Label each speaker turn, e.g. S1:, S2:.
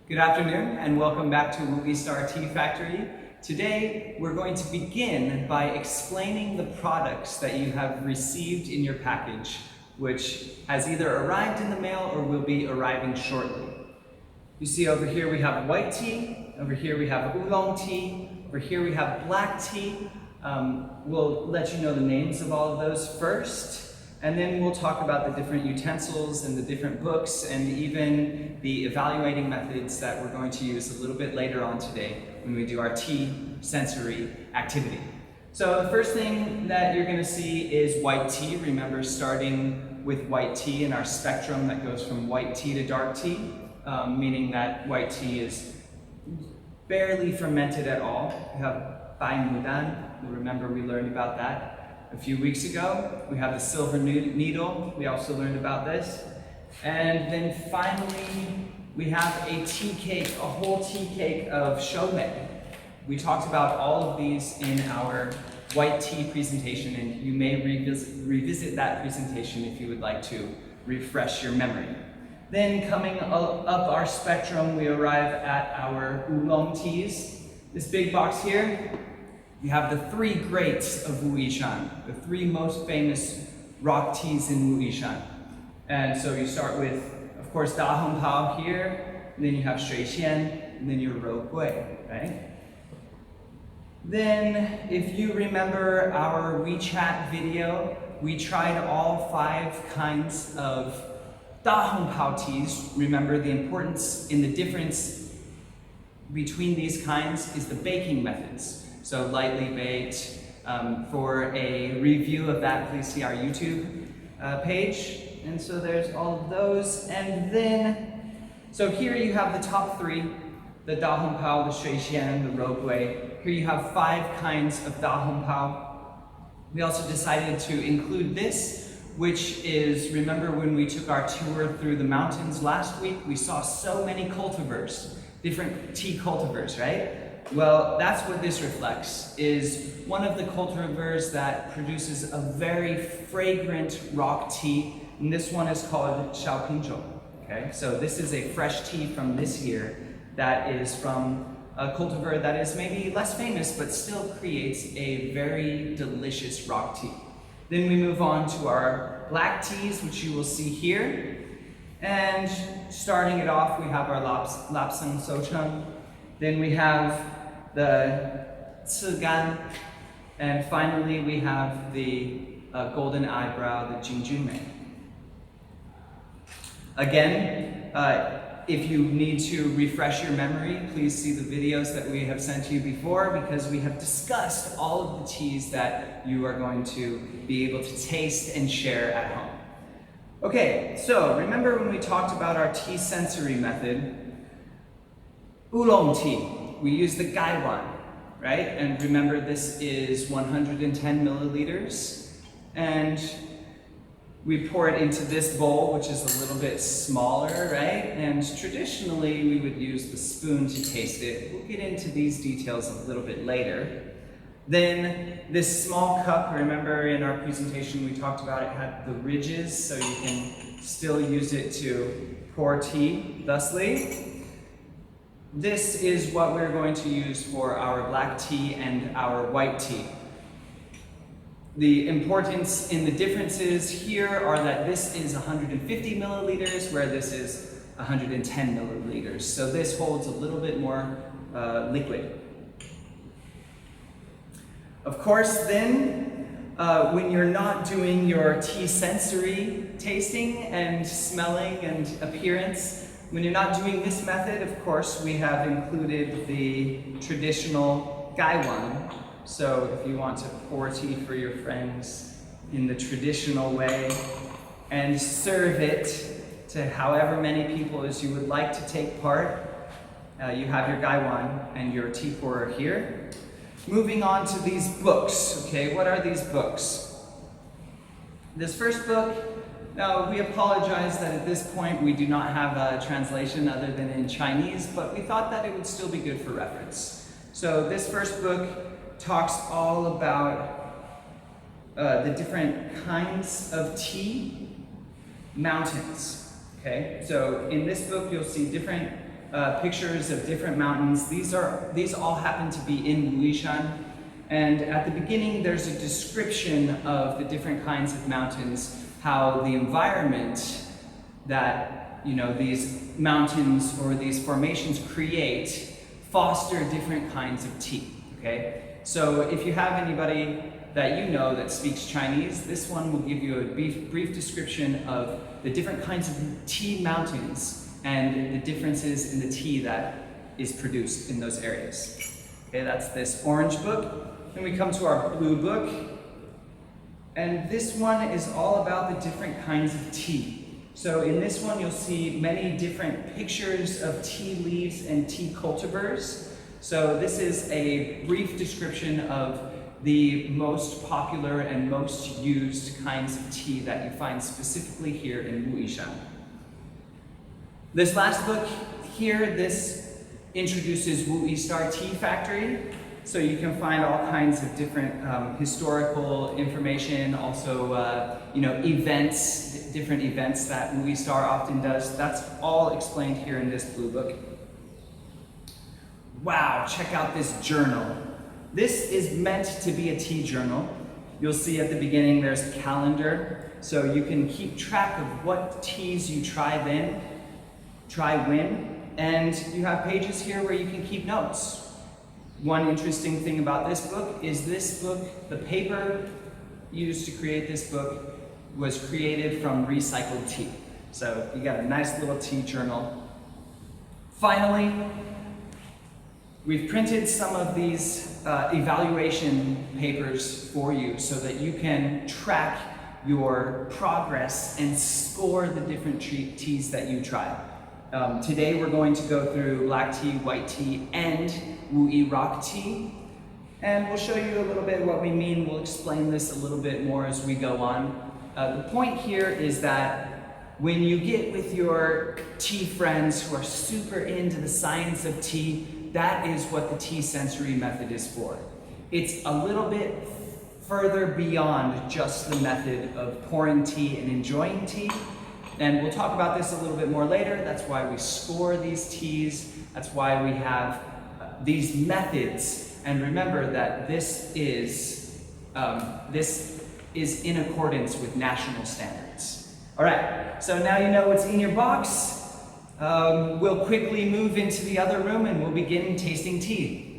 S1: Good afternoon and welcome back to Movie Star Tea Factory. Today we're going to begin by explaining the products that you have received in your package, which has either arrived in the mail or will be arriving shortly. You see over here we have white tea, over here we have oolong tea, over here we have black tea. We'll let you know the names of all of those first. And then we'll talk about the different utensils and the different books and even the evaluating methods that we're going to use a little bit later on today when we do our tea sensory activity. So the first thing that you're going to see is white tea. Remember, starting with white tea in our spectrum that goes from white tea to dark tea, meaning that white tea is barely fermented at all. We have bai mudan. Remember, we learned about that a few weeks ago. We have the silver needle. We also learned about this. And then finally, we have a tea cake, a whole tea cake of shomei. We talked about all of these in our white tea presentation, and you may revisit that presentation if you would like to refresh your memory. Then coming up our spectrum, we arrive at our oolong teas. This big box here, we have the three greats of Wu Yishan, the three most famous rock teas in Wu Yishan. And so you start with, of course, Da Hong Pao here, and then you have Shui Xian, and then your Rou Gui, right? Then, if you remember our WeChat video, we tried all 5 kinds of Da Hong Pao teas. Remember, the importance in the difference between these kinds is the baking methods. So lightly baked. For a review of that, please see our YouTube page. And so there's all of those. And then, so here you have the top 3, the Da Hong Pao, the Shui Xian, the Rou Gui. Here you have 5 kinds of Da Hong Pao. We also decided to include this, which is, remember when we took our tour through the mountains last week, we saw so many cultivars, different tea cultivars, right? Well, that's what this reflects, is one of the cultivars that produces a very fragrant rock tea, and this one is called Xiaopingzhou. Okay, so this is a fresh tea from this year that is from a cultivar that is maybe less famous, but still creates a very delicious rock tea. Then we move on to our black teas, which you will see here. And starting it off, we have our lapsang socheng. Then we have the cigan, and finally we have the golden eyebrow, the jinjunmei. Again, if you need to refresh your memory, please see the videos that we have sent you before, because we have discussed all of the teas that you are going to be able to taste and share at home. Okay, so remember when we talked about our tea sensory method, oolong tea. We use the gaiwan, right? And remember, this is 110 milliliters. And we pour it into this bowl, which is a little bit smaller, right? And traditionally, we would use the spoon to taste it. We'll get into these details a little bit later. Then this small cup, remember in our presentation we talked about it had the ridges, so you can still use it to pour tea thusly. This is what we're going to use for our black tea and our white tea. The importance in the differences here are that this is 150 milliliters, where this is 110 milliliters. So this holds a little bit more liquid. Of course, then, when you're not doing your tea sensory tasting and smelling and appearance, when you're not doing this method, of course, we have included the traditional gaiwan. So if you want to pour tea for your friends in the traditional way and serve it to however many people as you would like to take part, you have your gaiwan and your tea pourer here. Moving on to these books, okay, what are these books? This first book, now we apologize that at this point we do not have a translation other than in Chinese, but we thought that it would still be good for reference. So this first book talks all about the different kinds of tea mountains, okay? So in this book you'll see different pictures of different mountains. These all happen to be in Wuishan. And at the beginning, there's a description of the different kinds of mountains, how the environment that these mountains or these formations create foster different kinds of tea. Okay, so if you have anybody that you know that speaks Chinese, this one will give you a brief description of the different kinds of tea mountains and the differences in the tea that is produced in those areas. Okay, that's this orange book. Then we come to our blue book, and this one is all about the different kinds of tea. So in this one, you'll see many different pictures of tea leaves and tea cultivars. So this is a brief description of the most popular and most used kinds of tea that you find specifically here in Wuishan. This last book here, this introduces Wuistar Tea Factory. So you can find all kinds of different historical information, also events, different events that Wuistar often does. That's all explained here in this blue book. Wow, check out this journal. This is meant to be a tea journal. You'll see at the beginning there's a calendar, so you can keep track of what teas you try when, and you have pages here where you can keep notes. One interesting thing about this book is the paper used to create this book was created from recycled tea. So you got a nice little tea journal. Finally, we've printed some of these evaluation papers for you so that you can track your progress and score the different teas that you try. Today we're going to go through black tea, white tea, and Wuyi rock tea. And we'll show you a little bit what we mean. We'll explain this a little bit more as we go on. The point here is that when you get with your tea friends who are super into the science of tea, that is what the tea sensory method is for. It's a little bit further beyond just the method of pouring tea and enjoying tea. And we'll talk about this a little bit more later. That's why we score these teas. That's why we have these methods. And remember that this is in accordance with national standards. All right, so now you know what's in your box. We'll quickly move into the other room and we'll begin tasting tea.